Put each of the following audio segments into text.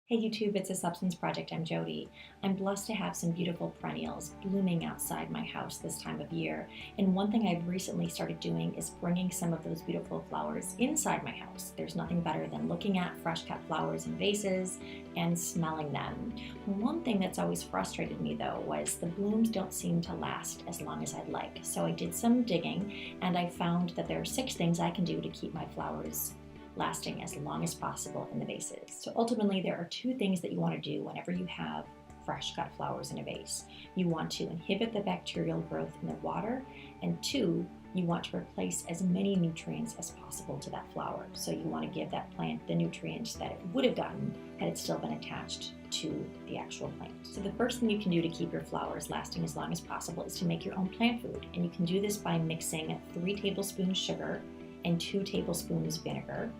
Hey YouTube, it's a Substance Project. I'm Jody. I'm blessed to have some beautiful perennials blooming outside my house this time of year. And one thing I've recently started doing is bringing some of those beautiful flowers inside my house. There's nothing better than looking at fresh cut flowers in vases and smelling them. One thing that's always frustrated me though was the blooms don't seem to last as long as I'd like. So I did some digging and I found that there are 6 things I can do to keep my flowers lasting as long as possible in the vases. So ultimately there are 2 things that you want to do whenever you have fresh cut flowers in a vase. You want to inhibit the bacterial growth in the water, and 2, you want to replace as many nutrients as possible to that flower. So you want to give that plant the nutrients that it would have gotten had it still been attached to the actual plant. So the first thing you can do to keep your flowers lasting as long as possible is to make your own plant food. And you can do this by mixing 3 tablespoons sugar and 2 tablespoons vinegar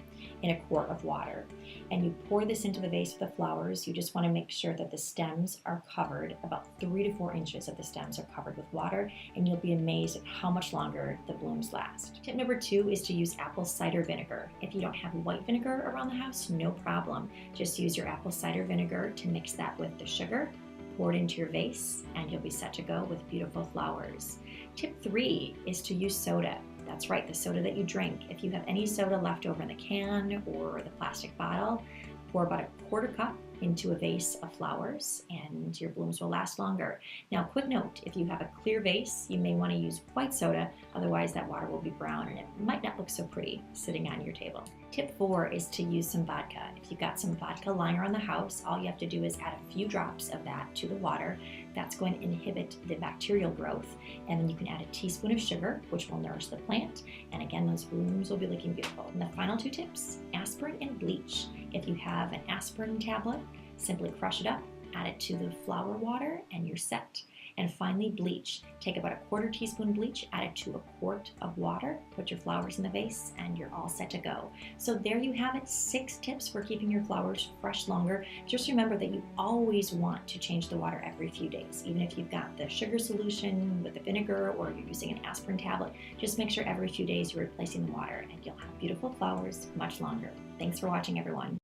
in a quart of water. And you pour this into the vase of the flowers. You just want to make sure that the stems are covered, about 3 to 4 inches of the stems are covered with water, and you'll be amazed at how much longer the blooms last. Tip number 2 is to use apple cider vinegar. If you don't have white vinegar around the house, no problem. Just use your apple cider vinegar to mix that with the sugar, pour it into your vase, and you'll be set to go with beautiful flowers. Tip 3 is to use soda. That's right, the soda that you drink. If you have any soda left over in the can or the plastic bottle, pour about a 1/4 cup into a vase of flowers and your blooms will last longer. Now, quick note, if you have a clear vase, you may want to use white soda, otherwise that water will be brown and it might not look so pretty sitting on your table. Tip 4 is to use some vodka. If you've got some vodka lying around the house, all you have to do is add a few drops of that to the water. That's going to inhibit the bacterial growth. And then you can add a teaspoon of sugar, which will nourish the plant. And again, those blooms will be looking beautiful. And the final 2 tips, aspirin and bleach. If you have an aspirin tablet, simply crush it up, add it to the flower water, and you're set. And finally, bleach. Take about a 1/4 teaspoon bleach, add it to a quart of water, put your flowers in the vase, and you're all set to go. So there you have it, 6 tips for keeping your flowers fresh longer. Just remember that you always want to change the water every few days. Even if you've got the sugar solution with the vinegar or you're using an aspirin tablet, just make sure every few days you're replacing the water and you'll have beautiful flowers much longer. Thanks for watching, everyone.